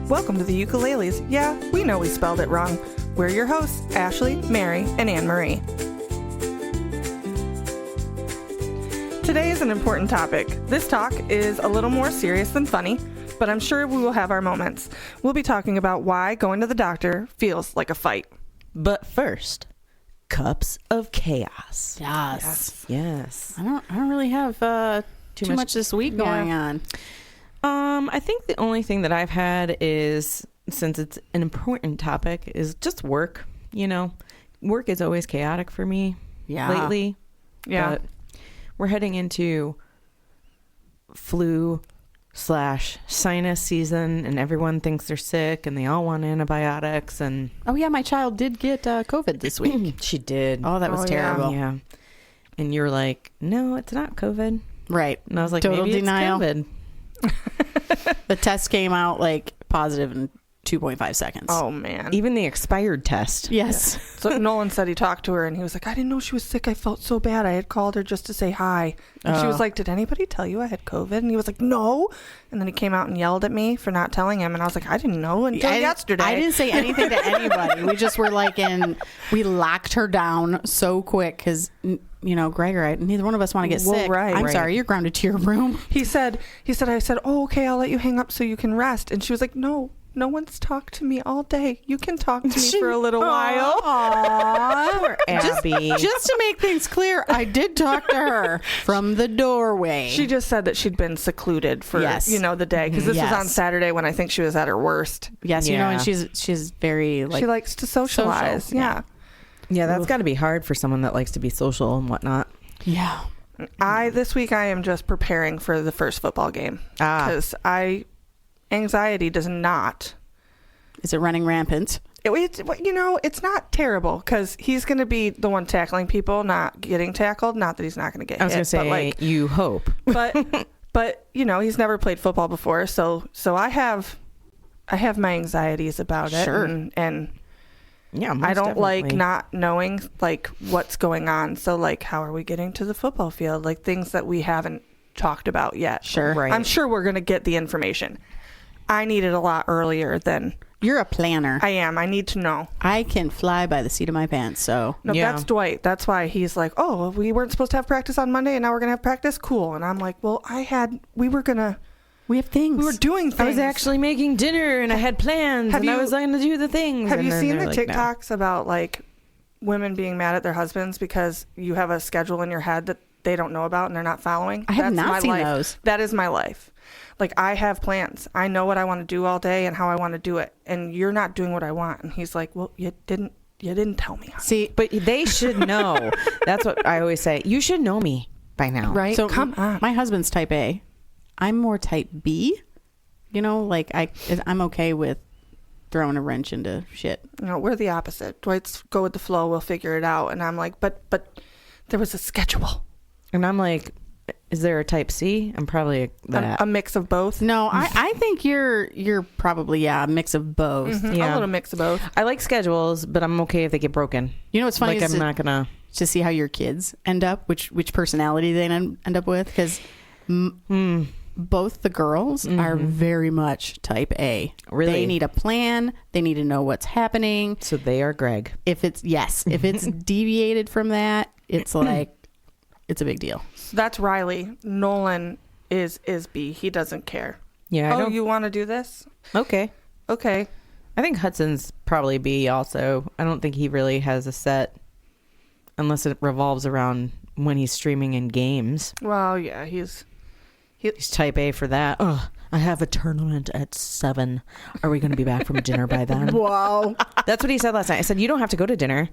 Welcome to the Ukuleles. Yeah, we know we spelled it wrong. We're your hosts, Ashley, Mary, and Annmarie. Today is an important topic. This talk is a little more serious than funny, but I'm sure we will have our moments. We'll be talking about why going to the doctor feels like a fight. But first, cups of chaos. Yes. I don't really have too much this week going on. I think the only thing that I've had is, since it's an important topic, is just work. You know, work is always chaotic for me lately. Yeah. But we're heading into flu/sinus season, and everyone thinks they're sick, and they all want antibiotics. And Oh, yeah, my child did get COVID this week. she did. Oh, that was terrible. Yeah. And you're like, no, it's not COVID. Right. And I was like, Total maybe denial. it's COVID. The test came out like positive in 2.5 seconds. Oh, man. Even the expired test. Yes. So Nolan said he talked to her, and he was like, I didn't know she was sick. I felt so bad. I had called her just to say hi. And she was like, did anybody tell you I had COVID? And he was like, no. And then he came out and yelled at me for not telling him. And I was like, I didn't know until yesterday. I didn't say anything to anybody. We just were like we locked her down so quick because, you know, Greg or I, neither one of us want to get sick. I'm sorry, you're grounded to your room. I said, oh, okay, I'll let you hang up so you can rest. And she was like, no one's talked to me all day. You can talk to me for a little while. Poor Abby. Just to make things clear, I did talk to her from the doorway. She just said that she'd been secluded for, the day. Because this was on Saturday when I think she was at her worst. Yes, you know, and she's very, like... She likes to socialize. Social. Yeah. Yeah, that's got to be hard for someone that likes to be social and whatnot. Yeah. This week I am just preparing for the first football game. Because anxiety does not. Is it running rampant? It's not terrible because he's going to be the one tackling people, not getting tackled. Not that he's not going to get hit. I was going to say, but you hope. But he's never played football before, so I have my anxieties about it. Sure. And yeah, I don't definitely. like not knowing like what's going on. So like, how are we getting to the football field? Like things that we haven't talked about yet. Sure. Right. I'm sure we're going to get the information. I need it a lot earlier than... You're a planner. I am. I need to know. I can fly by the seat of my pants, so... No, that's Dwight. That's why he's like, oh, we weren't supposed to have practice on Monday, and now we're going to have practice? Cool. And I'm like, well, we were have things. We were doing things. I was actually making dinner, and I had plans, I was going to do the things. Have you seen the TikToks about, like, women being mad at their husbands because you have a schedule in your head that they don't know about and they're not following? I have not seen those. That is my life. Like, I have plans. I know what I want to do all day and how I want to do it. And you're not doing what I want. And he's like, well, you didn't tell me. See, but they should know. That's what I always say. You should know me by now. Right? So come on. My husband's type A. I'm more type B. You know, like I'm okay with throwing a wrench into shit. We're the opposite. Dwight's go with the flow. We'll figure it out. And I'm like, but there was a schedule. And I'm like, is there a type C? I'm probably a mix of both. No, I think you're probably a mix of both. Mm-hmm. Yeah. A little mix of both. I like schedules, but I'm okay if they get broken. You know what's funny? Like, I'm not gonna to see how your kids end up, which personality they end up with, because both the girls are very much type A. Really? They need a plan. They need to know what's happening. So they are Greg. If it's deviated from that, it's like it's a big deal. That's Riley. Nolan is B. He doesn't care. Yeah. You want to do this? Okay. I think Hudson's probably B also. I don't think he really has a set unless it revolves around when he's streaming in games. Well, yeah, he's type A for that. Oh, I have a tournament at 7. Are we going to be back from dinner by then? Wow. That's what he said last night. I said, you don't have to go to dinner.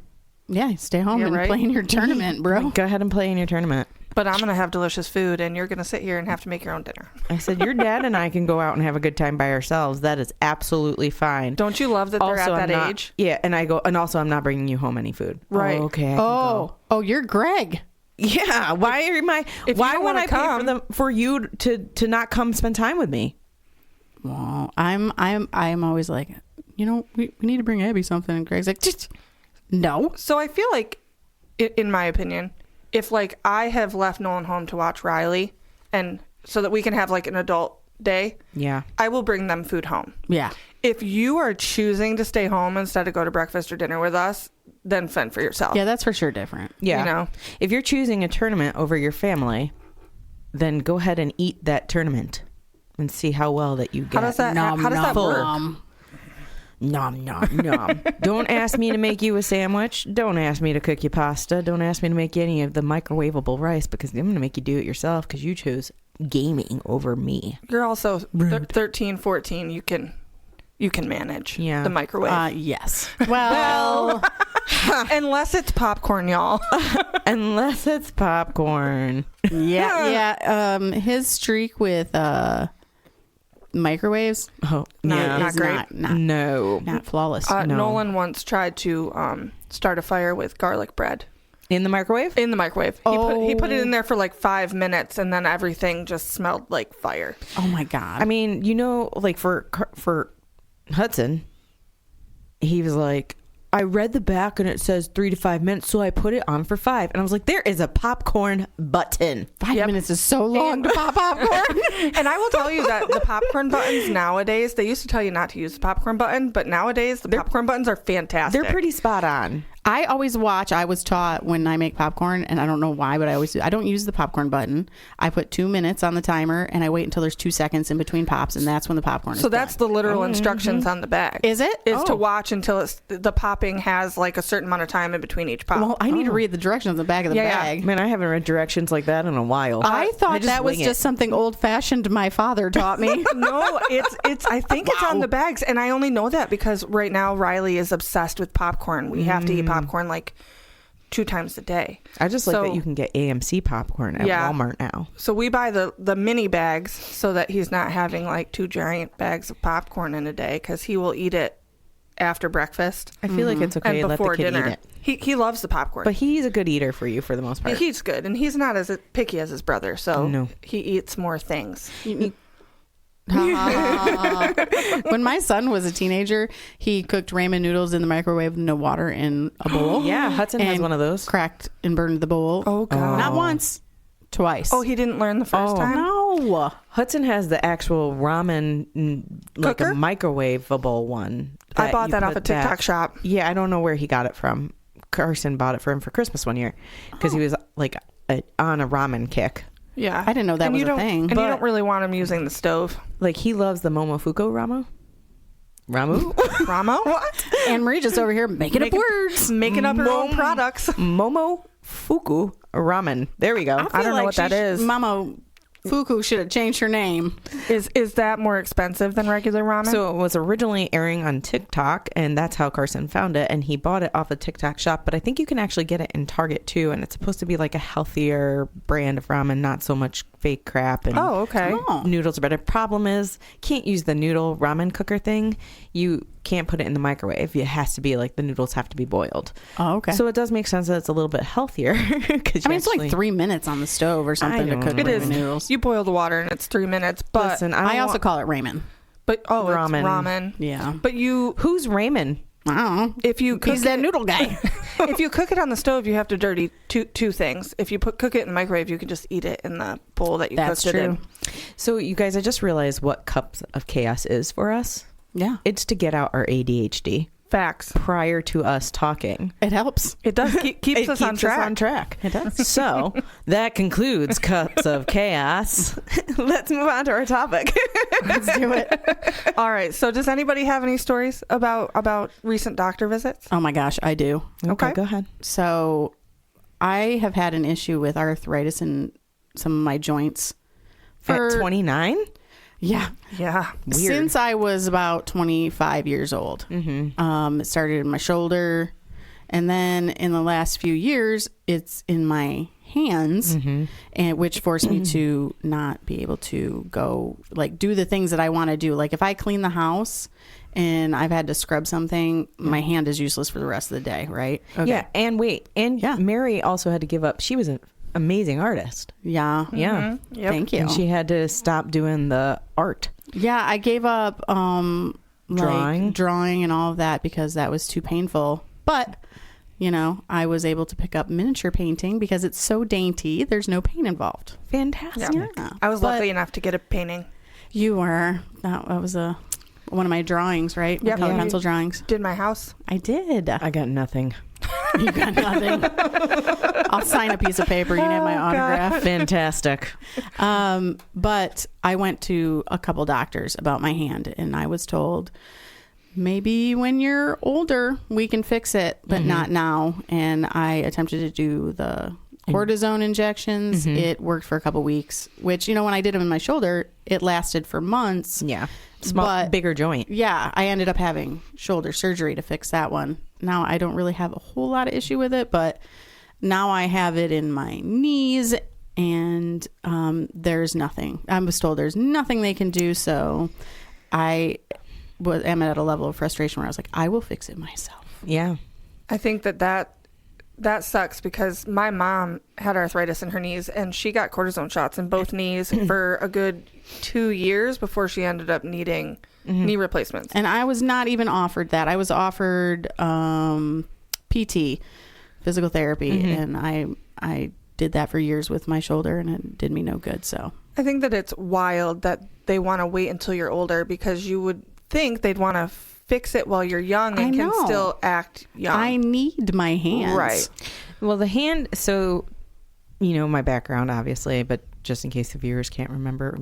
Yeah, stay home and play in your tournament, bro. Go ahead and play in your tournament. But I'm going to have delicious food, and you're going to sit here and have to make your own dinner. I said, your dad and I can go out and have a good time by ourselves. That is absolutely fine. Don't you love that they're also, at that age? Yeah, and I go, and also I'm not bringing you home any food. Right. Oh, okay. Oh, you're Greg. Yeah. Why would I pay for you to not come spend time with me? Well, I'm always like, we need to bring Abby something, and Greg's like, just no. So I feel like, in my opinion, if like I have left Nolan home to watch Riley, and so that we can have like an adult day, yeah, I will bring them food home. Yeah. if you are choosing to stay home instead of go to breakfast or dinner with us, then fend for yourself. Yeah, that's for sure different. Yeah. You know? If you're choosing a tournament over your family, then go ahead and eat that tournament and see how well that you get. How does that work? Nom, nom, nom. Don't ask me to make you a sandwich. Don't ask me to cook you pasta. Don't ask me to make you any of the microwavable rice because I'm going to make you do it yourself because you chose gaming over me. You're also 13, 14. You can manage the microwave. Yes. Well, unless it's popcorn, y'all. Unless it's popcorn. Yeah. His streak with microwaves. Oh, not great. Not flawless. No. Nolan once tried to start a fire with garlic bread. In the microwave? In the microwave. He put it in there for like 5 minutes, and then everything just smelled like fire. Oh my God. I mean, you know, like for Hudson, he was like, I read the back and it says 3 to 5 minutes, so I put it on for 5. And I was like, there is a popcorn button. 5 minutes is so long to pop popcorn. And I will tell you that the popcorn buttons nowadays, they used to tell you not to use the popcorn button, but nowadays the popcorn buttons are fantastic. They're pretty spot on. I always watch. I was taught when I make popcorn, and I don't know why, but I always do. I don't use the popcorn button. I put 2 minutes on the timer, and I wait until there's 2 seconds in between pops, and that's when the popcorn is So that's done. the literal instructions on the bag. Is it? Is to watch until the popping has like a certain amount of time in between each pop. Well, I need to read the directions on the back of the bag. Man, I haven't read directions like that in a while. I thought that was just something old-fashioned my father taught me. No, it's. I think it's on the bags, and I only know that because right now Riley is obsessed with popcorn. We have to eat popcorn like 2 times a day. I just like that you can get AMC popcorn at Walmart now. So we buy the mini bags so that he's not having like 2 giant bags of popcorn in a day because he will eat it after breakfast. I feel like it's okay to let the kid eat it. He loves the popcorn. But he's a good eiter for you for the most part. He's good, and he's not as picky as his brother, so he eats more things. When my son was a teenager, he cooked ramen noodles in the microwave, no water, in a bowl. Yeah, Hudson has one of those. Cracked and burned the bowl. Oh God! Not once, twice. Oh, he didn't learn the first time. No, Hudson has the actual ramen, like a microwavable one. I bought that off a TikTok shop. Yeah, I don't know where he got it from. Carson bought it for him for Christmas one year because he was like on a ramen kick. Yeah, I didn't know that was a thing. And you don't really want him using the stove. Like he loves the Momofuku Ramu. What? Annmarie just over here making up words, making up her own products. Momofuku ramen. There we go. I don't know what that is. Fuku should have changed her name. Is that more expensive than regular ramen? So it was originally airing on TikTok, and that's how Carson found it, and he bought it off a TikTok shop. But I think you can actually get it in Target too, and it's supposed to be like a healthier brand of ramen, not so much fake crap. And noodles are better. Problem is, can't use the noodle ramen cooker thing. You can't put it in the microwave. It has to be like the noodles have to be boiled. Oh, okay. So it does make sense that it's a little bit healthier. It's like 3 minutes on the stove or something to cook ramen noodles. You boil the water and it's 3 minutes. But listen, I also call it ramen. But ramen. It's ramen. Yeah. But who's Raymond? I don't know. If you cook He's that noodle guy. If you cook it on the stove, you have to dirty two things. If you cook it in the microwave, you can just eat it in the bowl that you cooked it in. So you guys, I just realized what Cups of Chaos is for us. Yeah. It's to get out our ADHD. Facts. Prior to us talking. It helps. It does. Keeps us on track. It does. So that concludes Cups of Chaos. Let's move on to our topic. Let's do it. All right. So does anybody have any stories about recent doctor visits? Oh my gosh, I do. Okay, go ahead. So I have had an issue with arthritis in some of my joints. At 29? Yeah. Yeah. Weird. Since I was about 25 years old. Mm-hmm. It started in my shoulder. And then in the last few years, it's in my hands, and which forced me to not be able to go, like, do the things that I want to do. Like, if I clean the house and I've had to scrub something, my hand is useless for the rest of the day, right? Okay. Yeah. And Mary also had to give up. She was an amazing artist. Yeah. Yeah. Yep. Thank you. And she had to stop doing the art. Yeah, I gave up drawing and all of that because that was too painful. But, I was able to pick up miniature painting because it's so dainty. There's no paint involved. Fantastic. Yeah. I was lucky enough to get a painting. You were. That was a one of my drawings, right? Yep. Color pencil drawings. Did my house? I did. I got nothing. You got nothing. I'll sign a piece of paper. You need my autograph. Fantastic. But I went to a couple doctors about my hand, and I was told, maybe when you're older, we can fix it, but not now. And I attempted to do the cortisone injections. It worked for a couple weeks, which, when I did them in my shoulder, it lasted for months. Yeah. Bigger joint. Yeah. I ended up having shoulder surgery to fix that one. Now I don't really have a whole lot of issue with it, but now I have it in my knees, and there's nothing. I was told there's nothing they can do. So I am at a level of frustration where I was like, I will fix it myself. Yeah. I think that sucks because my mom had arthritis in her knees, and she got cortisone shots in both knees for a good 2 years before she ended up needing knee replacements. And I was not even offered that. I was offered PT, physical therapy, and I did that for years with my shoulder, and it did me no good. So I think that it's wild that they want to wait until you're older, because you would think they'd want to fix it while you're young and can still act young. I need my hands. Right. Well, the hand, so, my background, obviously, but just in case the viewers can't remember,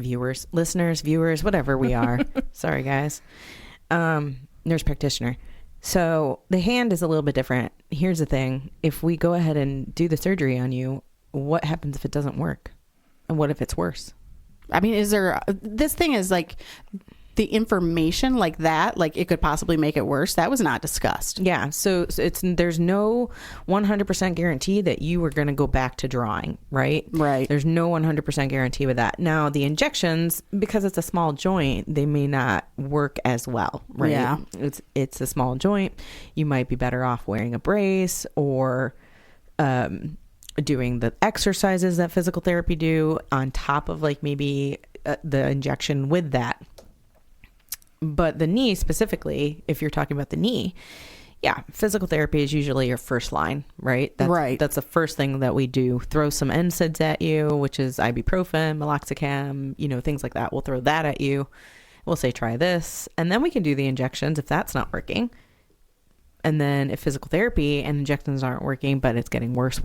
listeners, viewers, whatever we are. Sorry, guys. Nurse practitioner. So the hand is a little bit different. Here's the thing. If we go ahead and do the surgery on you, what happens if it doesn't work? And what if it's worse? I mean, this thing is like the information like that, like it could possibly make it worse. That was not discussed. Yeah. So there's no 100% guarantee that you are going to go back to drawing, right? Right. There's no 100% guarantee with that. Now, the injections, because it's a small joint, they may not work as well, right? Yeah. It's a small joint. You might be better off wearing a brace or doing the exercises that physical therapy do on top of like maybe the injection with that. But the knee specifically, if you're talking about the knee, yeah, physical therapy is usually your first line, right? That's the first thing that we do. Throw some NSAIDs at you, which is ibuprofen, meloxicam, things like that. We'll throw that at you. We'll say, try this. And then we can do the injections if that's not working. And then if physical therapy and injections aren't working, but it's getting worse,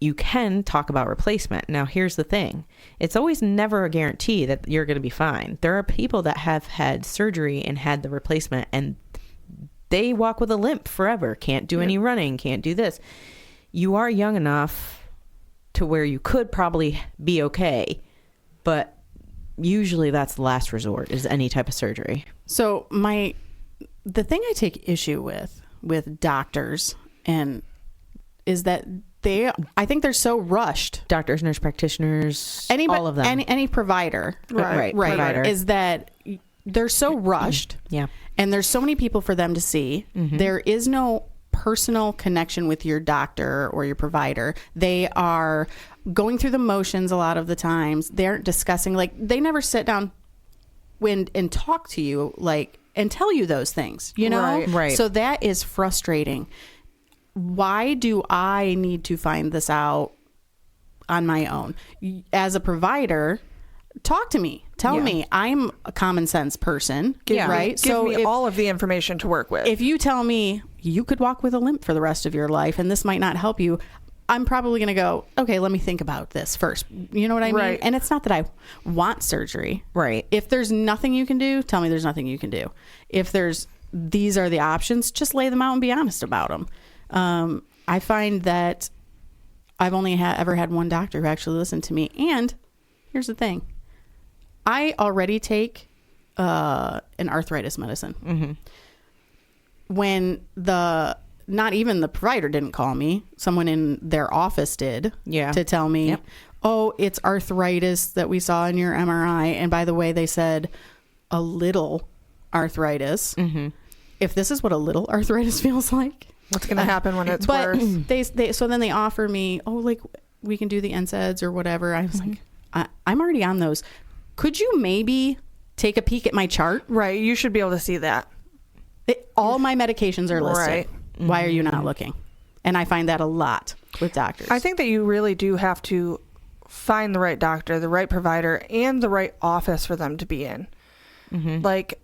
you can talk about replacement. Now, here's the thing. It's always never a guarantee that you're going to be fine. There are people that have had surgery and had the replacement, and they walk with a limp forever. Can't do any running, can't do this. You are young enough to where you could probably be okay, but usually that's the last resort, is any type of surgery. So the thing I take issue with doctors is that I think they're so rushed. Doctors, nurse practitioners, all of them. Any provider. Right. Provider. Is that they're so rushed. Yeah. And there's so many people for them to see. There is no personal connection with your doctor or your provider. They are going through the motions a lot of the times. They aren't discussing, like, they never sit down and talk to you, like, and tell you those things, Right. So that is frustrating. Why do I need to find this out on my own? As a provider, talk to me. Tell me. I'm a common sense person, right? Give me all of the information to work with. If you tell me you could walk with a limp for the rest of your life and this might not help you, I'm probably going to go, okay, let me think about this first. You know what I mean? Right. And it's not that I want surgery. Right. If there's nothing you can do, tell me there's nothing you can do. If these are the options, just lay them out and be honest about them. I find that I've only ever had one doctor who actually listened to me. And here's the thing. I already take an arthritis medicine. When not even the provider didn't call me, someone in their office did to tell me, oh, it's arthritis that we saw in your MRI. And by the way, they said a little arthritis. If this is what a little arthritis feels like, what's going to happen when it's worse? So then they offer me, we can do the NSAIDs or whatever. I was like, I'm already on those. Could you maybe take a peek at my chart? Right. You should be able to see that. All my medications are listed. Right. Why are you not looking? And I find that a lot with doctors. I think that you really do have to find the right doctor, the right provider, and the right office for them to be in. Like,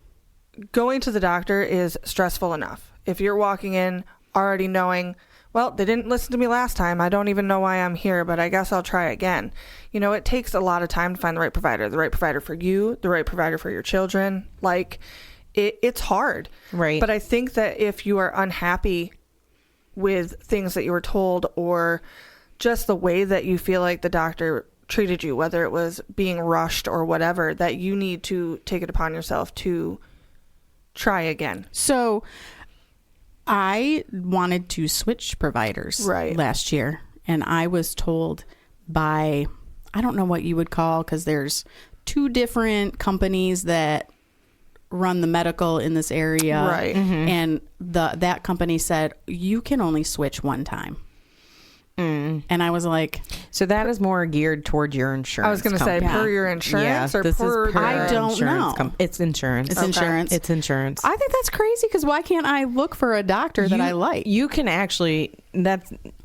going to the doctor is stressful enough. If you're walking in already knowing, well, they didn't listen to me last time, I don't even know why I'm here, but I guess I'll try again. You know, it takes a lot of time to find the right provider for you, the right provider for your children. Like, it's hard. Right. But I think that if you are unhappy with things that you were told, or just the way that you feel like the doctor treated you, whether it was being rushed or whatever, that you need to take it upon yourself to try again. So I wanted to switch providers last year, and I was told by, I don't know what you would call, because there's 2 different companies that run the medical in this area. Right. And that company said, you can only switch one time. And I was like, so that is more geared toward your insurance. I was going to say per your insurance, or per I don't know. It's insurance. It's insurance. It's insurance. I think that's crazy, because why can't I look for a doctor that I like? You can actually,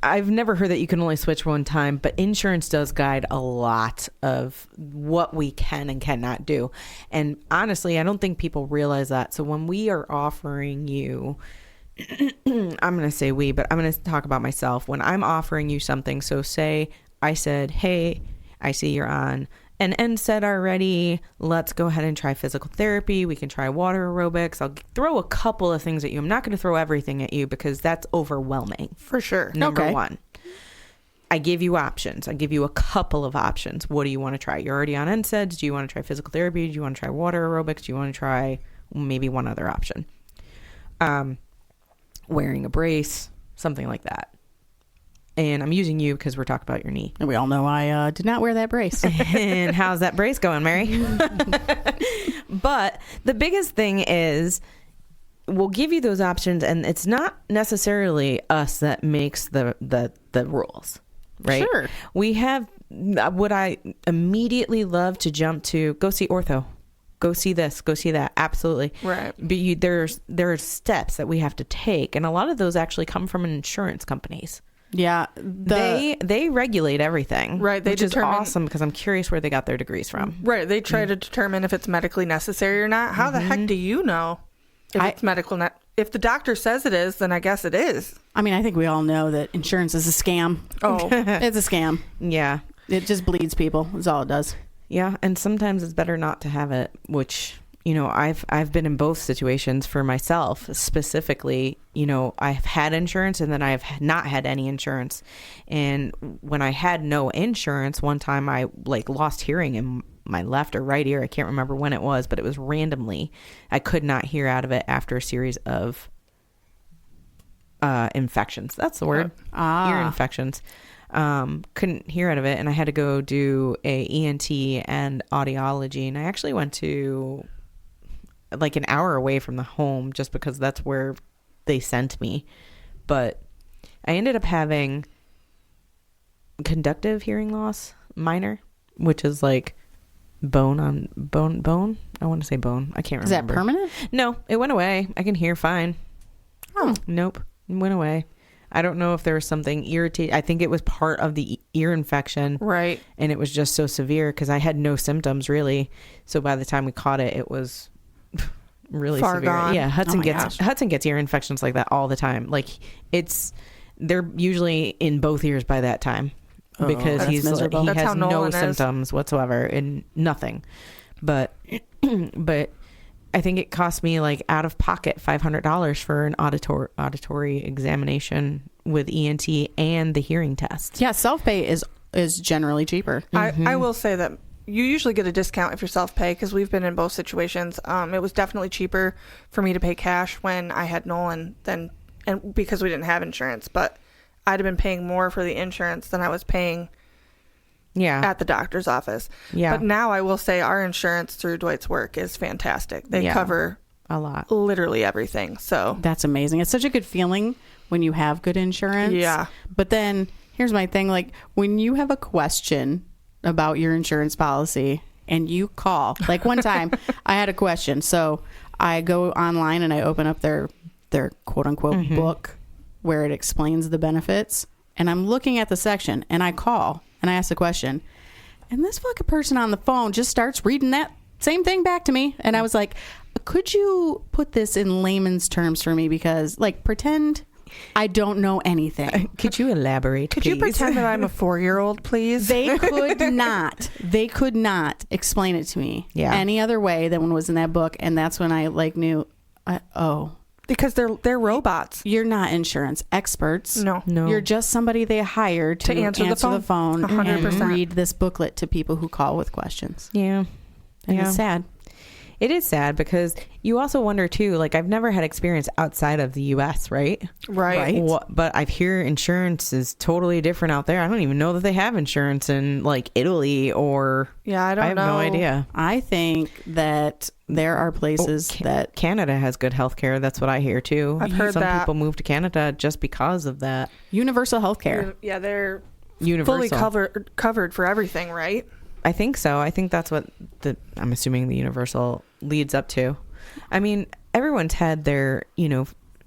I've never heard that you can only switch one time, but insurance does guide a lot of what we can and cannot do. And honestly, I don't think people realize that. So when we are offering you, I'm going to say we, but I'm going to talk about myself. When I'm offering you something, so say I said, hey, I see you're on an NSAID already. Let's go ahead and try physical therapy. We can try water aerobics. I'll throw a couple of things at you. I'm not going to throw everything at you, because that's overwhelming. For sure. Number one. I give you options. I give you a couple of options. What do you want to try? You're already on NSAIDs. Do you want to try physical therapy? Do you want to try water aerobics? Do you want to try maybe one other option? Wearing a brace, something like that. And I'm using you because we're talking about your knee. And we all know I did not wear that brace. And how's that brace going, Mary? But the biggest thing is, we'll give you those options, and it's not necessarily us that makes the rules, right? Sure. We have, would I immediately love to jump to go see ortho? Go see this, go see that. Absolutely. Right. But there are steps that we have to take. And a lot of those actually come from insurance companies. Yeah. They regulate everything. Right. Which is awesome, because I'm curious where they got their degrees from. Right. They try to determine if it's medically necessary or not. How the heck do you know if it's medical? If the doctor says it is, then I guess it is. I mean, I think we all know that insurance is a scam. Oh. It's a scam. Yeah. It just bleeds people. That's all it does. Yeah, and sometimes it's better not to have it, which, you know, I've been in both situations for myself. Specifically, you know, I've had insurance, and then I've not had any insurance. And when I had no insurance, one time I lost hearing in my left or right ear. I can't remember when it was, but it was randomly. I could not hear out of it after a series of infections. That's the word. Ear infections. Couldn't hear out of it, and I had to go do a ENT and audiology, and I actually went to like an hour away from the home just because that's where they sent me. But I ended up having conductive hearing loss, minor, which is like bone. I want to say bone. I can't remember. Is that permanent? No, it went away. I can hear fine. Oh. Nope. It went away. I don't know if there was something irritating. I think it was part of the ear infection. Right. And it was just so severe because I had no symptoms really. So by the time we caught it, it was really far severe. gone. Yeah. Hudson gets ear infections like that all the time. Like they're usually in both ears by that time because he has no symptoms whatsoever and nothing. But I think it cost me like out of pocket $500 for an auditory examination with ENT and the hearing test. Yeah, self-pay is generally cheaper. I will say that you usually get a discount if you're self-pay, because we've been in both situations. It was definitely cheaper for me to pay cash when I had Nolan and because we didn't have insurance, but I'd have been paying more for the insurance than I was paying at the doctor's office. Yeah. But now I will say our insurance through Dwight's work is fantastic. They cover a lot, literally everything. So that's amazing. It's such a good feeling when you have good insurance. Yeah. But then here's my thing. Like when you have a question about your insurance policy and you call, like one time I had a question. So I go online and I open up their quote unquote book where it explains the benefits. And I'm looking at the section and I call and I ask the question, and this fucking person on the phone just starts reading that same thing back to me. And I was like, could you put this in layman's terms for me? Because, like, pretend I don't know anything. Could you elaborate, Could please? you pretend that I'm a 4-year-old, please? They could not explain it to me any other way than what was in that book. And that's when I, like, knew, Because they're robots. you're not insurance experts. No. You're just somebody they hired to answer the phone 100%. and read this booklet to people who call with questions. Yeah. And it's sad. It is sad because you also wonder too, like, I've never had experience outside of the US, right? Right. But I hear insurance is totally different out there. I don't even know that they have insurance in, like, Italy or... Yeah, I have no idea. I think that there are places that... Canada has good health care. That's what I hear too. I've heard Some that. people move to Canada just because of that. Universal health care. Yeah, they're Universal. fully covered for everything, right? I think so. I think that's what I'm assuming the universal leads up to. I mean, everyone's had their,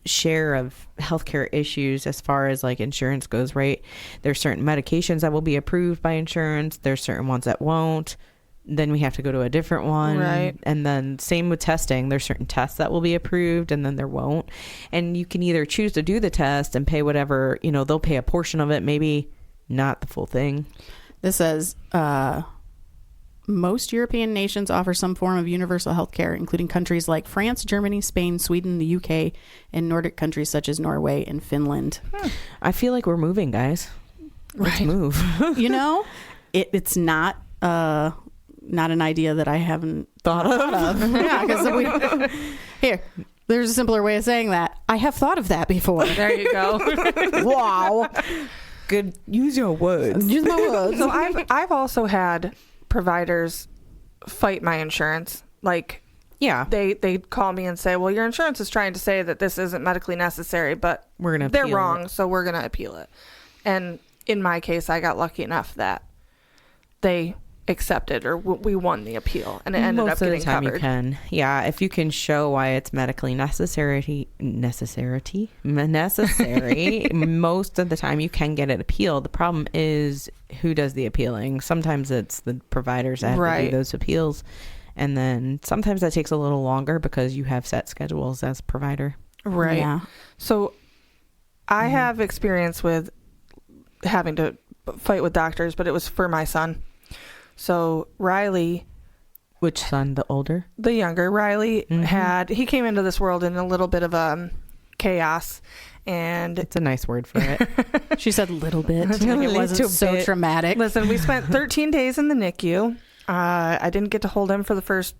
share of healthcare issues as far as, like, insurance goes, right? There's certain medications that will be approved by insurance. There's certain ones that won't. Then we have to go to a different one. Right. And then same with testing. There's certain tests that will be approved and then there won't. And you can either choose to do the test and pay whatever, they'll pay a portion of it, maybe not the full thing. This says... most European nations offer some form of universal health care, including countries like France, Germany, Spain, Sweden, the UK, and Nordic countries such as Norway and Finland. I feel like we're moving, guys. Let's move. It's not an idea that I haven't thought of. Yeah, because here, there's a simpler way of saying that. I have thought of that before. There you go. Wow. Good. Use your words. Use my words. So I've also had providers fight my insurance. Like, they call me and say, well, your insurance is trying to say that this isn't medically necessary, but they're wrong, so we're going to appeal it. And in my case, I got lucky enough that they accepted, or we won the appeal, and it ended up getting covered. You can. Yeah, if you can show why it's medically necessary, most of the time you can get it appealed. The problem is who does the appealing. Sometimes it's the providers that have to do those appeals, and then sometimes that takes a little longer because you have set schedules as a provider. Right. Yeah. So I have experience with having to fight with doctors, but it was for my son. So Riley... Which son? The older? The younger. Riley he came into this world in a little bit of chaos, and... It's a nice word for it. She said little bit. It wasn't so traumatic. Listen, we spent 13 days in the NICU. I didn't get to hold him for the first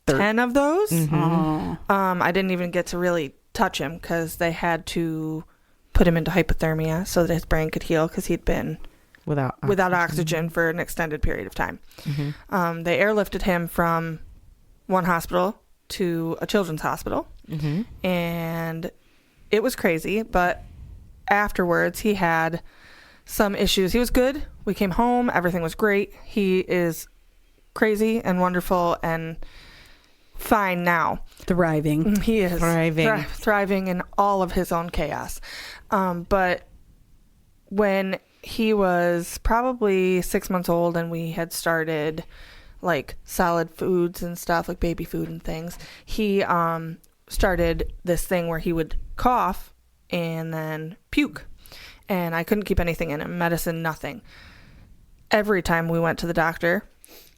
10 of those. I didn't even get to really touch him because they had to put him into hypothermia so that his brain could heal because he'd been... Without oxygen for an extended period of time. They airlifted him from one hospital to a children's hospital. And it was crazy, but afterwards he had some issues. He was good. We came home. Everything was great. He is crazy and wonderful and fine now. Thriving. He is thriving in all of his own chaos. But when he was probably 6 months old and we had started like solid foods and stuff, like baby food and things, he started this thing where he would cough and then puke, and I couldn't keep anything in him, medicine, nothing. Every time we went to the doctor,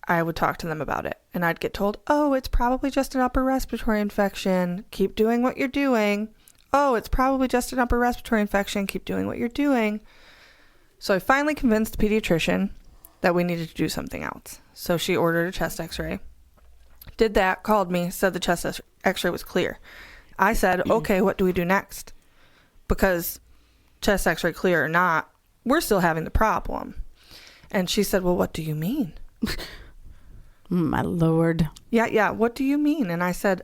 I would talk to them about it, and I'd get told, oh, it's probably just an upper respiratory infection, keep doing what you're doing. Oh, it's probably just an upper respiratory infection, keep doing what you're doing. So I finally convinced the pediatrician that we needed to do something else. So she ordered a chest x-ray. Did that, called me, said the chest x-ray was clear. I said, okay, what do we do next? Because chest x-ray clear or not, we're still having the problem. And she said, well, what do you mean? My Lord. Yeah, what do you mean? And I said,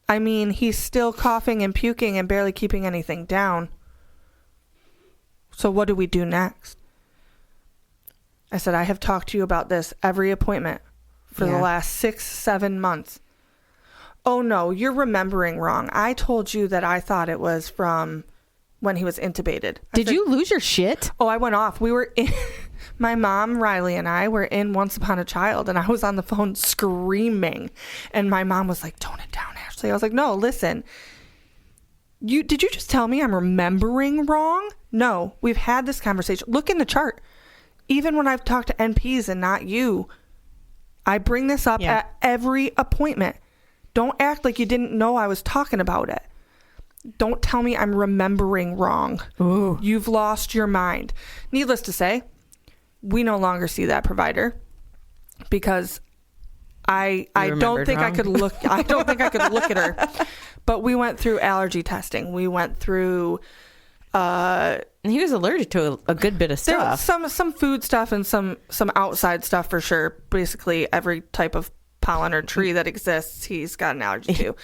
I mean, he's still coughing and puking and barely keeping anything down. So what do we do next? I said, I have talked to you about this every appointment for the last 6-7 months. Oh, no, you're remembering wrong. I told you that I thought it was from when he was intubated. Did you lose your shit? Oh, I went off. We were in, My mom, Riley, and I were in Once Upon a Child, and I was on the phone screaming. And my mom was like, tone it down, Ashley. I was like, no, listen. Did you just tell me I'm remembering wrong? No, we've had this conversation. Look in the chart. Even when I've talked to NPs and not you, I bring this up at every appointment. Don't act like you didn't know I was talking about it. Don't tell me I'm remembering wrong. Ooh. You've lost your mind. Needless to say, we no longer see that provider because I don't think I could look at her. But we went through allergy testing. We went through he was allergic to a good bit of stuff. Some food stuff and some outside stuff for sure. Basically every type of pollen or tree that exists, he's got an allergy to.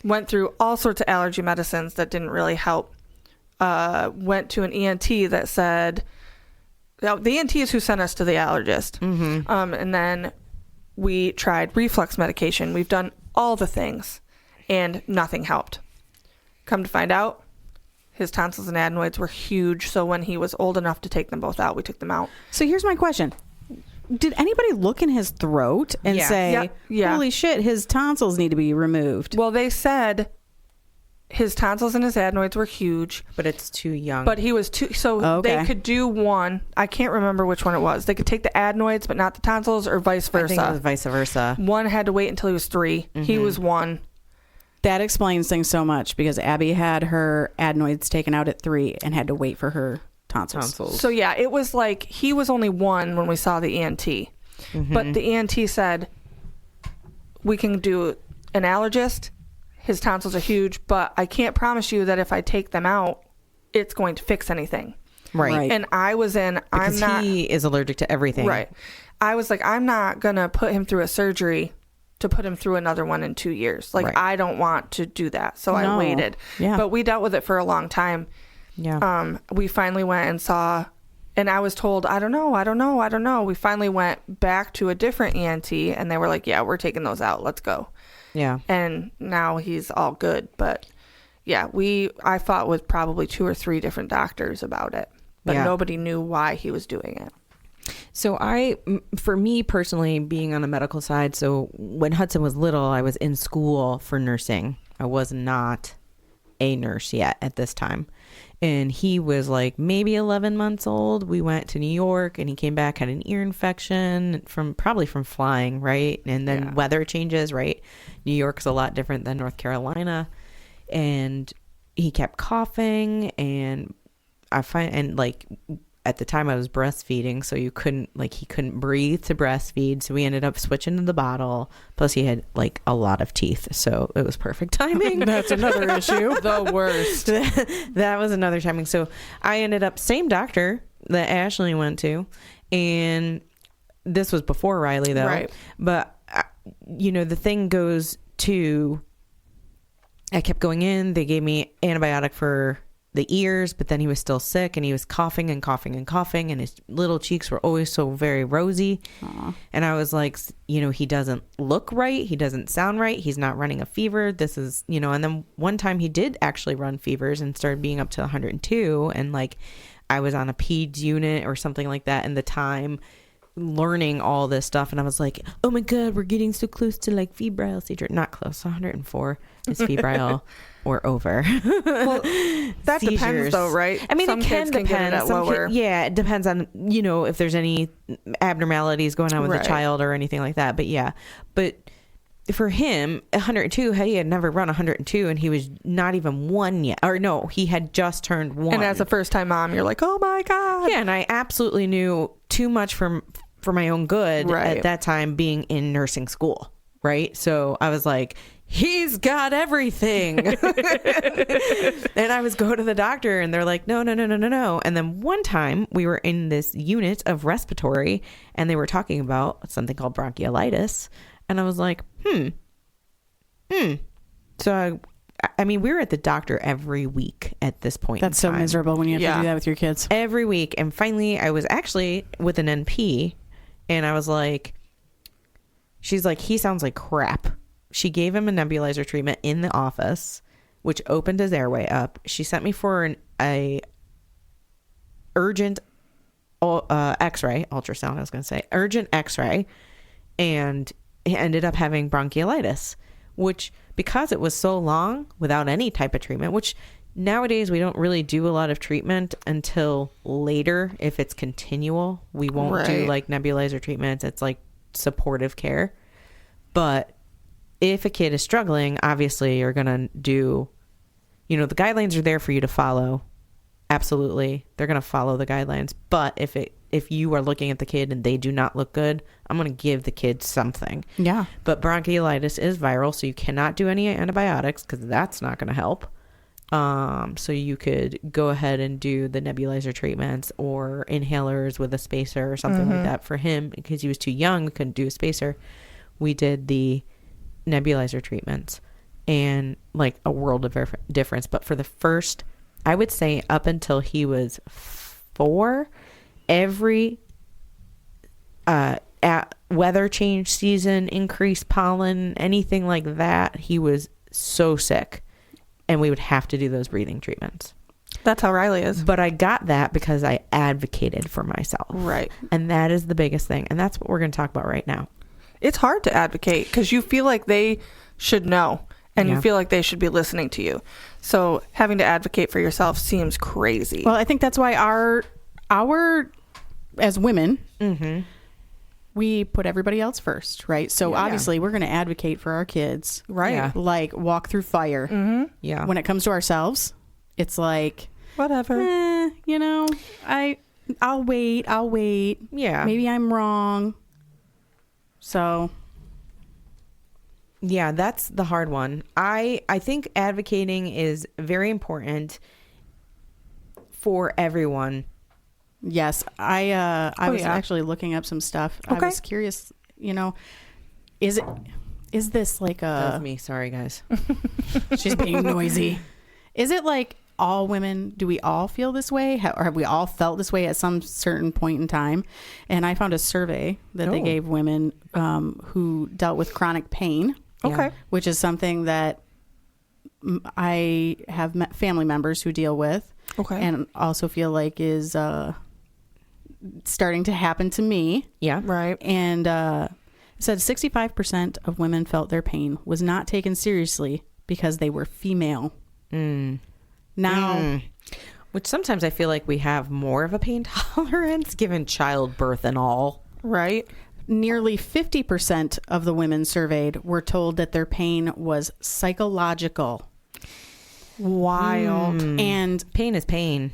Went through all sorts of allergy medicines that didn't really help. Went to an ENT that said, the ENT is who sent us to the allergist. Mm-hmm. And then we tried reflux medication. We've done all the things and nothing helped. Come to find out, his tonsils and adenoids were huge. So when he was old enough to take them both out, we took them out. So here's my question. Did anybody look in his throat and say, holy shit, his tonsils need to be removed? Well, they said his tonsils and his adenoids were huge. But it's too young. But he was too... So they could do one. I can't remember which one it was. They could take the adenoids, but not the tonsils, or vice versa. I think it was vice versa. One had to wait until he was 3. Mm-hmm. He was 1. That explains things so much because Abby had her adenoids taken out at 3 and had to wait for her tonsils. So yeah, it was like he was only 1 when we saw the ENT. Mm-hmm. But the ENT said, we can do an allergist. His tonsils are huge, but I can't promise you that if I take them out, it's going to fix anything. Right. And I was in, because he is allergic to everything. Right. I was like, I'm not going to put him through a surgery to put him through another one in 2 years. Like, I don't want to do that. So I waited. Yeah. But we dealt with it for a long time. Yeah. We finally went and saw, and I was told, I don't know. We finally went back to a different ENT and they were like, yeah, we're taking those out. Let's go. Yeah. And now he's all good. But yeah, I fought with probably 2 or 3 different doctors about it, but nobody knew why he was doing it. So for me personally, being on the medical side, so when Hudson was little, I was in school for nursing. I was not a nurse yet at this time. And he was like maybe 11 months old. We went to New York and he came back, had an ear infection probably from flying, right? And then weather changes, right? New York's a lot different than North Carolina. And he kept coughing and at the time I was breastfeeding, so he couldn't breathe to breastfeed. So we ended up switching to the bottle. Plus he had like a lot of teeth. So it was perfect timing. That's another issue. The worst. That was another timing. So I ended up, same doctor that Ashley went to. And this was before Riley though. Right. But the thing goes to, I kept going in. They gave me antibiotic for the ears, but then he was still sick and he was coughing and coughing and coughing and his little cheeks were always so very rosy. Aww. And I was like, he doesn't look right. He doesn't sound right. He's not running a fever. This is, and then one time he did actually run fevers and started being up to 102. And like, I was on a peds unit or something like that in the time learning all this stuff. And I was like, oh my God, we're getting so close to like febrile stage. Not close. 104 is febrile. Or over. Well, that Seizures. Depends though, right? I mean, some it can kids depend. Get it at lower. It depends on, if there's any abnormalities going on with the child or anything like that. But for him, 102, he had never run 102 and he was not even 1 yet. Or no, he had just turned 1. And as a first time mom, you're like, oh my God. Yeah, and I absolutely knew too much for my own good at that time being in nursing school. Right. So I was like, he's got everything. And I was going to the doctor and they're like, no. And then one time we were in this unit of respiratory and they were talking about something called bronchiolitis. And I was like, So, we were at the doctor every week at this point. That's so miserable when you have to do that with your kids. Every week. And finally I was actually with an NP and I was like, she's like, he sounds like crap. She gave him a nebulizer treatment in the office, which opened his airway up. She sent me for a urgent x-ray, ultrasound, I was going to say, urgent x-ray, and he ended up having bronchiolitis, which, because it was so long without any type of treatment, which nowadays we don't really do a lot of treatment until later. If it's continual, we won't do like nebulizer treatments. It's like supportive care. But if a kid is struggling, obviously you're going to do, the guidelines are there for you to follow. Absolutely. They're going to follow the guidelines. But if you are looking at the kid and they do not look good, I'm going to give the kid something. Yeah. But bronchiolitis is viral, so you cannot do any antibiotics because that's not going to help. So you could go ahead and do the nebulizer treatments or inhalers with a spacer or something like that. For him, because he was too young, we couldn't do a spacer. We did the nebulizer treatments, and like a world of difference. But for the first, I would say up until he was 4, every weather change season, increased pollen, anything like that, he was so sick. And we would have to do those breathing treatments. That's how Riley is. But I got that because I advocated for myself. Right. And that is the biggest thing. And that's what we're going to talk about right now. It's hard to advocate because you feel like they should know. And you feel like they should be listening to you. So having to advocate for yourself seems crazy. Well, I think that's why our as women, we put everybody else first, right? So obviously we're going to advocate for our kids, right? Yeah. Like walk through fire. Yeah. When it comes to ourselves, it's like whatever. I'll wait. Yeah. Maybe I'm wrong. So. Yeah, that's the hard one. I think advocating is very important for everyone. Yes, I was actually looking up some stuff. Okay. I was curious, is this like a... That was me. Sorry, guys. She's being noisy. Is it like all women, do we all feel this way? Or have we all felt this way at some certain point in time? And I found a survey that they gave women who dealt with chronic pain. Okay. Which is something that I have family members who deal with. Okay. And also feel like is starting to happen to me. Yeah. Right. And it said 65% of women felt their pain was not taken seriously because they were female. Now, which sometimes I feel like we have more of a pain tolerance given childbirth and all. Right. Nearly 50% of the women surveyed were told that their pain was psychological. Wild. And pain is pain,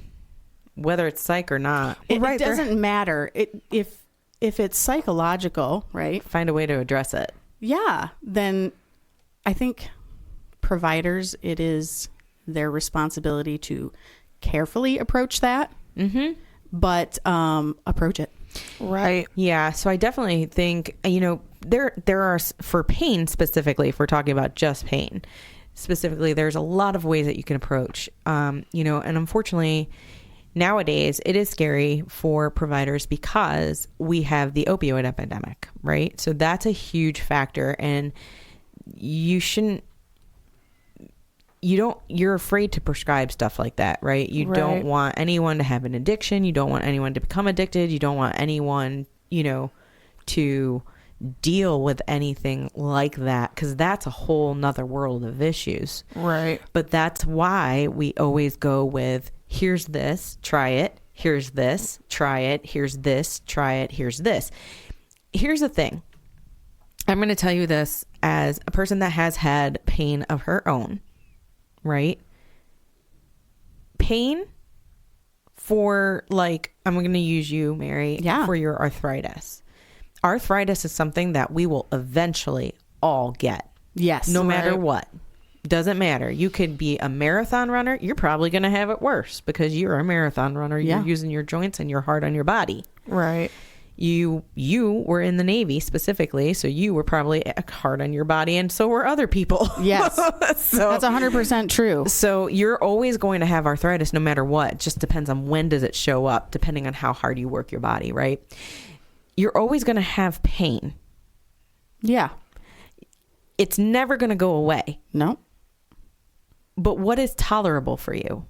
whether it's psych or not. It doesn't matter. If it's psychological, right? Find a way to address it. Yeah. Then I think providers, it is their responsibility to carefully approach that. But approach it. Right. Yeah. So I definitely think, there are, for pain specifically, if we're talking about just pain specifically, there's a lot of ways that you can approach, and unfortunately nowadays it is scary for providers because we have the opioid epidemic, right? So that's a huge factor, and you're afraid to prescribe stuff like that, right? You don't want anyone to have an addiction. You don't want anyone to become addicted. You don't want anyone, to deal with anything like that, because that's a whole nother world of issues. Right. But that's why we always go with, here's this, try it. Here's this, try it. Here's this, try it. Here's this. Here's the thing. I'm going to tell you this as a person that has had pain of her own. Right? Pain for, like, I'm going to use you, Mary, for your arthritis. Arthritis is something that we will eventually all get. Yes. No matter what. Doesn't matter. You could be a marathon runner. You're probably going to have it worse because you're a marathon runner. Yeah. You're using your joints and you're hard on your body. Right. You were in the Navy specifically, so you were probably hard on your body, and so were other people. Yes. So that's 100% true. So you're always going to have arthritis no matter what. It just depends on when does it show up, depending on how hard you work your body, right? You're always going to have pain. Yeah. It's never going to go away. No. But what is tolerable for you?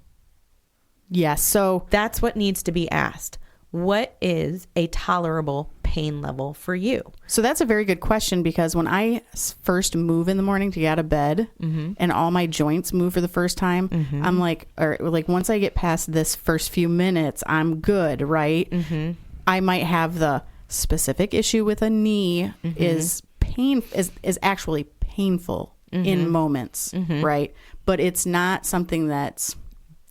Yes. So that's what needs to be asked. What is a tolerable pain level for you? So that's a very good question, because when I first move in the morning to get out of bed and all my joints move for the first time, I'm like, or like once I get past this first few minutes, I'm good, right? I might have the specific issue with a knee is actually painful in moments, right? But it's not something that's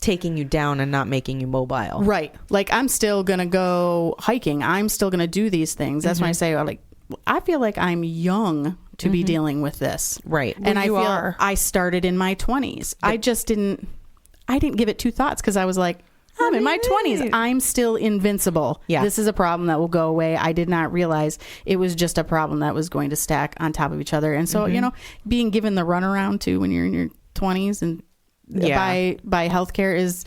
taking you down and not making you mobile. Right. Like, I'm still going to go hiking. I'm still going to do these things. That's when I say, like, I feel like I'm young to be dealing with this. Right. And I feel I started in my 20s. I didn't give it two thoughts, because I was like, I'm in my 20s. I'm still invincible. Yeah. This is a problem that will go away. I did not realize it was just a problem that was going to stack on top of each other. And so, being given the runaround too when you're in your 20s and by healthcare is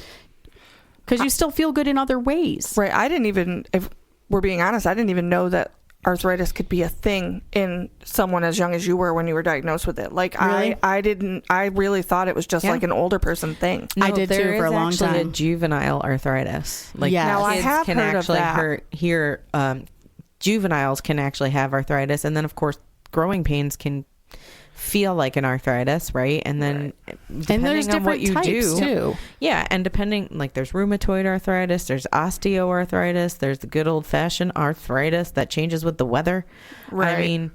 because you still feel good in other ways. Right. I didn't even, if we're being honest, I didn't even know that arthritis could be a thing in someone as young as you were when you were diagnosed with it. Like, really? I really thought it was just like an older person thing. No, I did too for a long time. There is actually a juvenile arthritis. Like, now I have can heard actually of that. Juveniles can actually have arthritis, and then of course growing pains can feel like an arthritis, right? And then depending on what you do too. Yeah, and depending, like, there's rheumatoid arthritis, there's osteoarthritis, there's the good old-fashioned arthritis that changes with the weather. Right. I mean,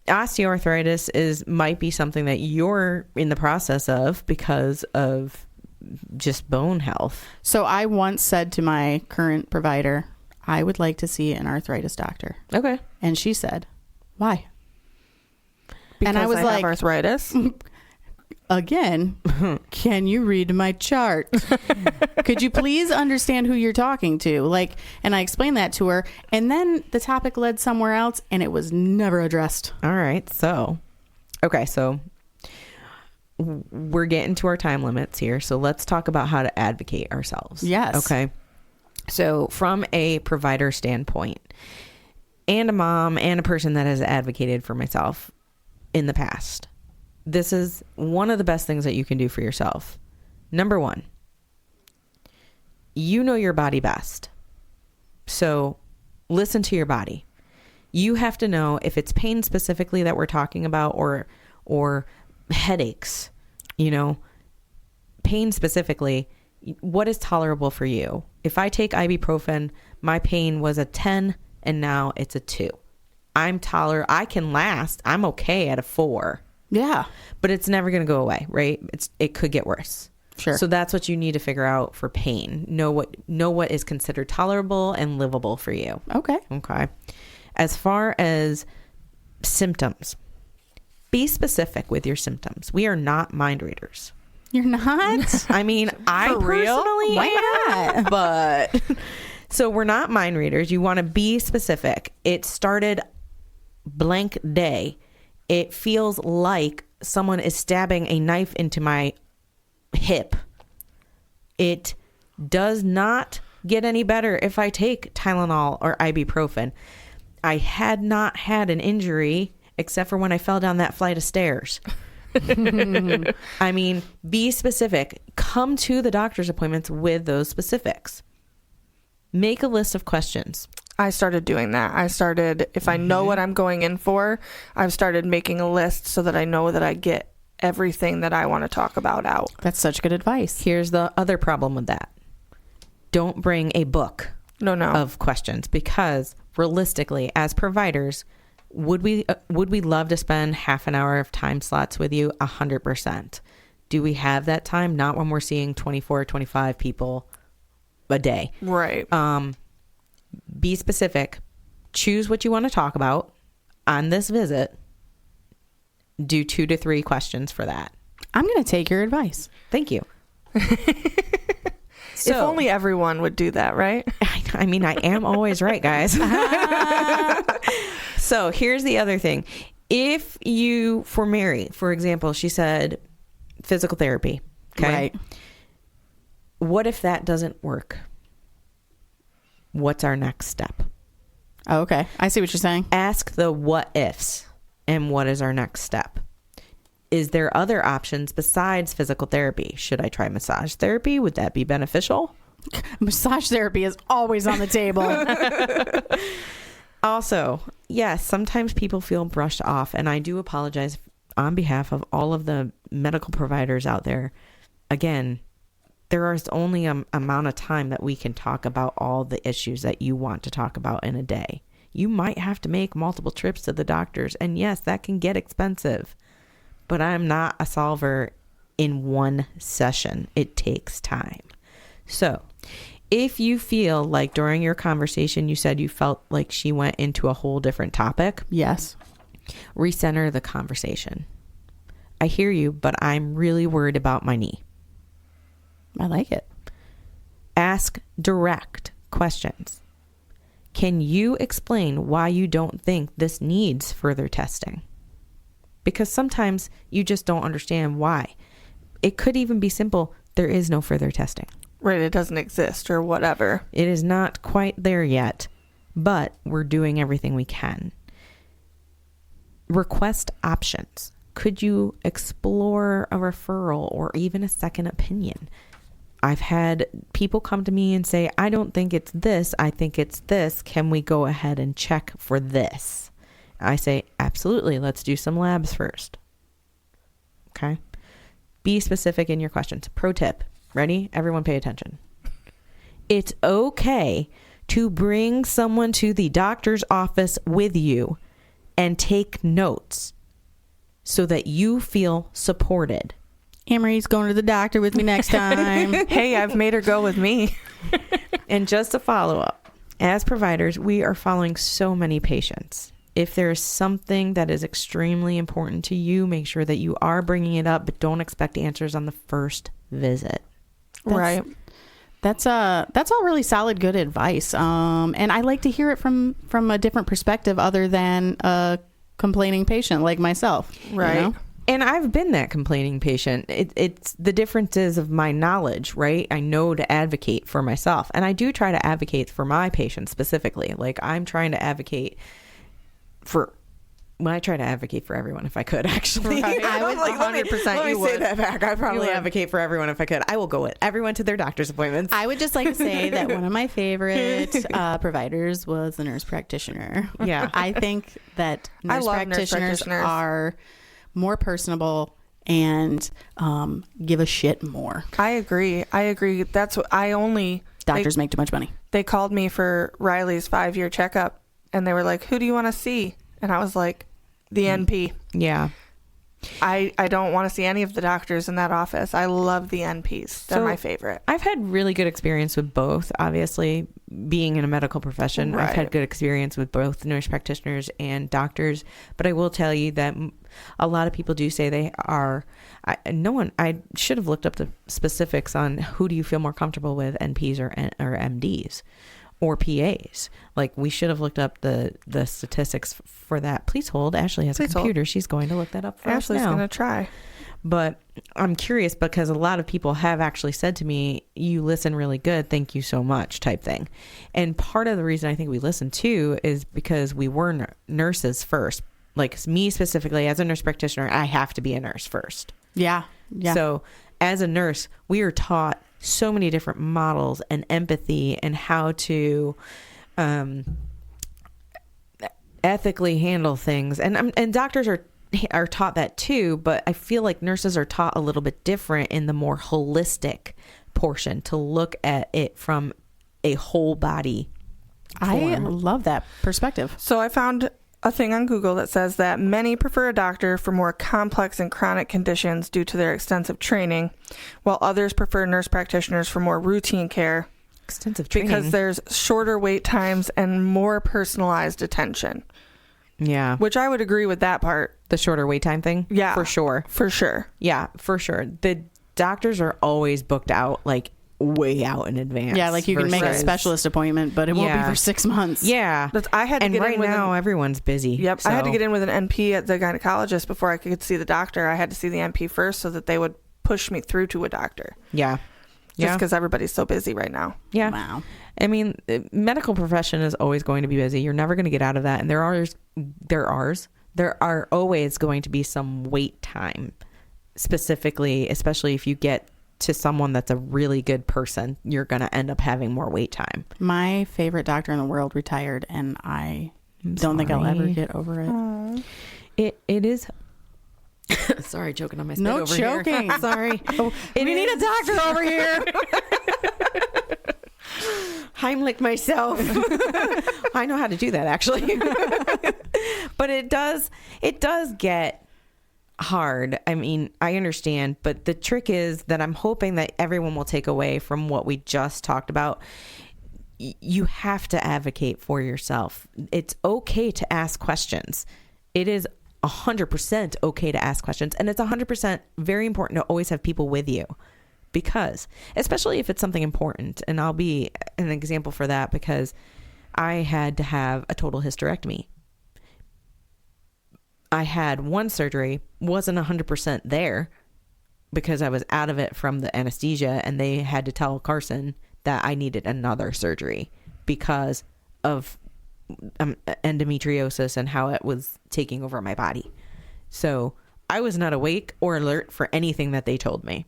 osteoarthritis might be something that you're in the process of because of just bone health. So I once said to my current provider, I would like to see an arthritis doctor. Okay. And she said, why? Because and I was like, arthritis. Again, can you read my chart? Could you please understand who you're talking to? Like, and I explained that to her, and then the topic led somewhere else, and it was never addressed. All right. So we're getting to our time limits here. So let's talk about how to advocate ourselves. Yes. Okay. So from a provider standpoint, and a mom and a person that has advocated for myself in the past, this is one of the best things that you can do for yourself. Number one, you know your body best. So listen to your body. You have to know if it's pain specifically that we're talking about, or headaches, pain specifically, what is tolerable for you? If I take ibuprofen, my pain was a 10 and now it's a 2. I can last. I'm okay at a 4. Yeah. But it's never going to go away, right? It could get worse. Sure. So that's what you need to figure out for pain. Know what is considered tolerable and livable for you. Okay. Okay. As far as symptoms, be specific with your symptoms. We are not mind readers. You're not? I mean, I personally Why am, but so we're not mind readers. You want to be specific. It started blank day. It feels like someone is stabbing a knife into my hip. It does not get any better if I take Tylenol or ibuprofen. I had not had an injury except for when I fell down that flight of stairs. I mean, be specific. Come to the doctor's appointments with those specifics. Make a list of questions. I started doing that. If I know what I'm going in for, I've started making a list so that I know that I get everything that I want to talk about out. That's such good advice. Here's the other problem with that. Don't bring a book of questions, because realistically, as providers, would we love to spend half an hour of time slots with you? 100%. Do we have that time? Not when we're seeing 24, 25 people a day. Right. Be specific. Choose what you want to talk about on this visit. Do 2 to 3 questions for that. I'm going to take your advice. Thank you. If only everyone would do that, right? I mean, I am always right, guys. So here's the other thing. If you, for Mary, for example, she said physical therapy. Okay. Right. What if that doesn't work? What's our next step? Oh, okay. I see what you're saying. Ask the what ifs and what is our next step? Is there other options besides physical therapy? Should I try massage therapy? Would that be beneficial? Massage therapy is always on the table. Also, yes, sometimes people feel brushed off, and I do apologize on behalf of all of the medical providers out there. Again, there is only an amount of time that we can talk about all the issues that you want to talk about in a day. You might have to make multiple trips to the doctors, and yes, that can get expensive, but I'm not a solver in one session. It takes time. So if you feel like during your conversation, you said you felt like she went into a whole different topic. Yes. Recenter the conversation. I hear you, but I'm really worried about my knee. I like it. Ask direct questions. Can you explain why you don't think this needs further testing? Because sometimes you just don't understand why. It could even be simple. There is no further testing. Right, it doesn't exist or whatever. It is not quite there yet, but we're doing everything we can. Request options. Could you explore a referral or even a second opinion? I've had people come to me and say, I don't think it's this. I think it's this. Can we go ahead and check for this? I say, absolutely. Let's do some labs first. Okay. Be specific in your questions. Pro tip. Ready? Everyone pay attention. It's okay to bring someone to the doctor's office with you and take notes so that you feel supported. Annmarie's going to the doctor with me next time. Hey, I've made her go with me. And just a follow-up. As providers, we are following so many patients. If there's something that is extremely important to you, make sure that you are bringing it up, but don't expect answers on the first visit. Right. That's all really solid, good advice. And I like to hear it from a different perspective other than a complaining patient like myself. Right. You know? And I've been that complaining patient. It's the differences of my knowledge, right? I know to advocate for myself. And I do try to advocate for my patients specifically. Like I'm trying to advocate for... Well, I try to advocate for everyone if I could, actually. Right. I would 100% let me you say would. that back. I'd probably would. advocate for everyone if I could. I will go with everyone to their doctor's appointments. I would just like to say that one of my favorite providers was the nurse practitioner. Yeah. I think that I love nurse practitioners practitioners. are more personable and give a shit more. I agree. That's what Doctors make too much money. They called me for Riley's 5-year checkup and they were like, who do you want to see? And I was like, the NP. Yeah. I don't want to see any of the doctors in that office. I love the NPs. They're my favorite. I've had really good experience with both. Obviously, being in a medical profession, I've had good experience with both nurse practitioners and doctors. But I will tell you that a lot of people do say they are. I should have looked up the specifics on who do you feel more comfortable with, NPs or MDs. Or PAs. Like we should have looked up the statistics for that. Please hold. Ashley has a computer. She's going to look that up for us now. Ashley's going to try. But I'm curious because a lot of people have actually said to me, you listen really good. Thank you so much type thing. And part of the reason I think we listen too is because we were nurses first. Like me specifically as a nurse practitioner, I have to be a nurse first. Yeah. Yeah. So as a nurse, we are taught so many different models and empathy and how to ethically handle things. And doctors are taught that too, but I feel like nurses are taught a little bit different in the more holistic portion to look at it from a whole body form. I love that perspective. So I found a thing on Google that says that many prefer a doctor for more complex and chronic conditions due to their extensive training, while others prefer nurse practitioners for more routine care. Extensive training. Because there's shorter wait times and more personalized attention. Yeah. Which I would agree with that part. The shorter wait time thing? Yeah. For sure. For sure. Yeah, for sure. The doctors are always booked out like way out in advance. Yeah, like you can make a specialist appointment, but it won't be for 6 months. Yeah. I had to get right in with now everyone's busy. Yep. So. I had to get in with an NP at the gynecologist before I could see the doctor. I had to see the NP first so that they would push me through to a doctor. Yeah. Just because everybody's so busy right now. Yeah. Wow. I mean, medical profession is always going to be busy. You're never going to get out of that. And there are always going to be some wait time, specifically, especially if you get to someone that's a really good person, you're going to end up having more wait time. My favorite doctor in the world retired, and I don't think I'll ever get over it. Aww. It is. Sorry, choking on my spit No over choking. here. Sorry. We need a doctor over here. Heimlich myself. I know how to do that, actually. But it does get hard. I mean, I understand, but the trick is that I'm hoping that everyone will take away from what we just talked about. You have to advocate for yourself. It's okay to ask questions. It is 100% okay to ask questions. And it's 100% very important to always have people with you, because especially if it's something important. And I'll be an example for that, because I had to have a total hysterectomy. I had one surgery, wasn't 100% there because I was out of it from the anesthesia, and they had to tell Carson that I needed another surgery because of endometriosis and how it was taking over my body. So I was not awake or alert for anything that they told me.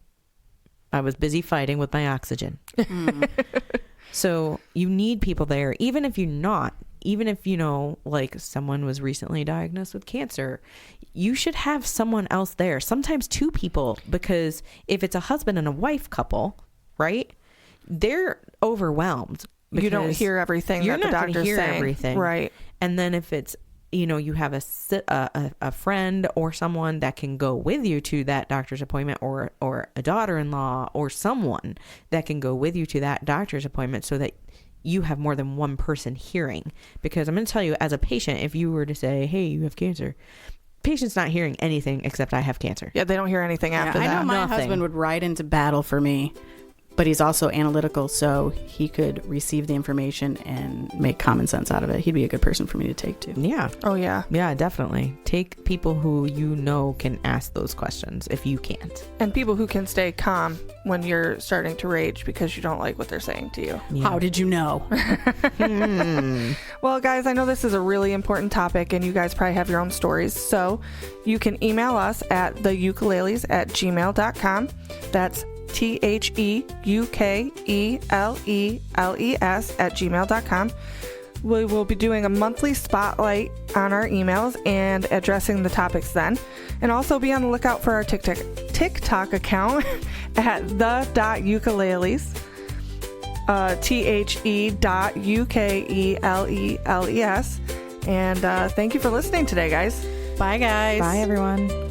I was busy fighting with my oxygen. So you need people there, even if you're not. Even if, you know, like someone was recently diagnosed with cancer, you should have someone else there. Sometimes two people, because if it's a husband and a wife couple, right, they're overwhelmed. You don't hear everything that the doctor's saying. Everything. Right. And then if it's, you know, you have a friend or someone that can go with you to that doctor's appointment, or a daughter-in-law or someone that can go with you to that doctor's appointment, so that you have more than one person hearing. Because I'm going to tell you, as a patient, if you were to say, hey, you have cancer, patient's not hearing anything except I have cancer. Yeah, they don't hear anything after that. I know my husband would ride into battle for me, but he's also analytical, so he could receive the information and make common sense out of it. He'd be a good person for me to take to. Yeah. Oh, yeah. Yeah, definitely. Take people who you know can ask those questions if you can't. And people who can stay calm when you're starting to rage because you don't like what they're saying to you. Yeah. How did you know? Well, guys, I know this is a really important topic, and you guys probably have your own stories. So you can email us at theukuleles@gmail.com. That's THEUKELELES@gmail.com. We will be doing a monthly spotlight on our emails and addressing the topics then. And also be on the lookout for our TikTok account at the.ukuleles, THE.UKELELES. And thank you for listening today, guys. Bye, guys. Bye, everyone.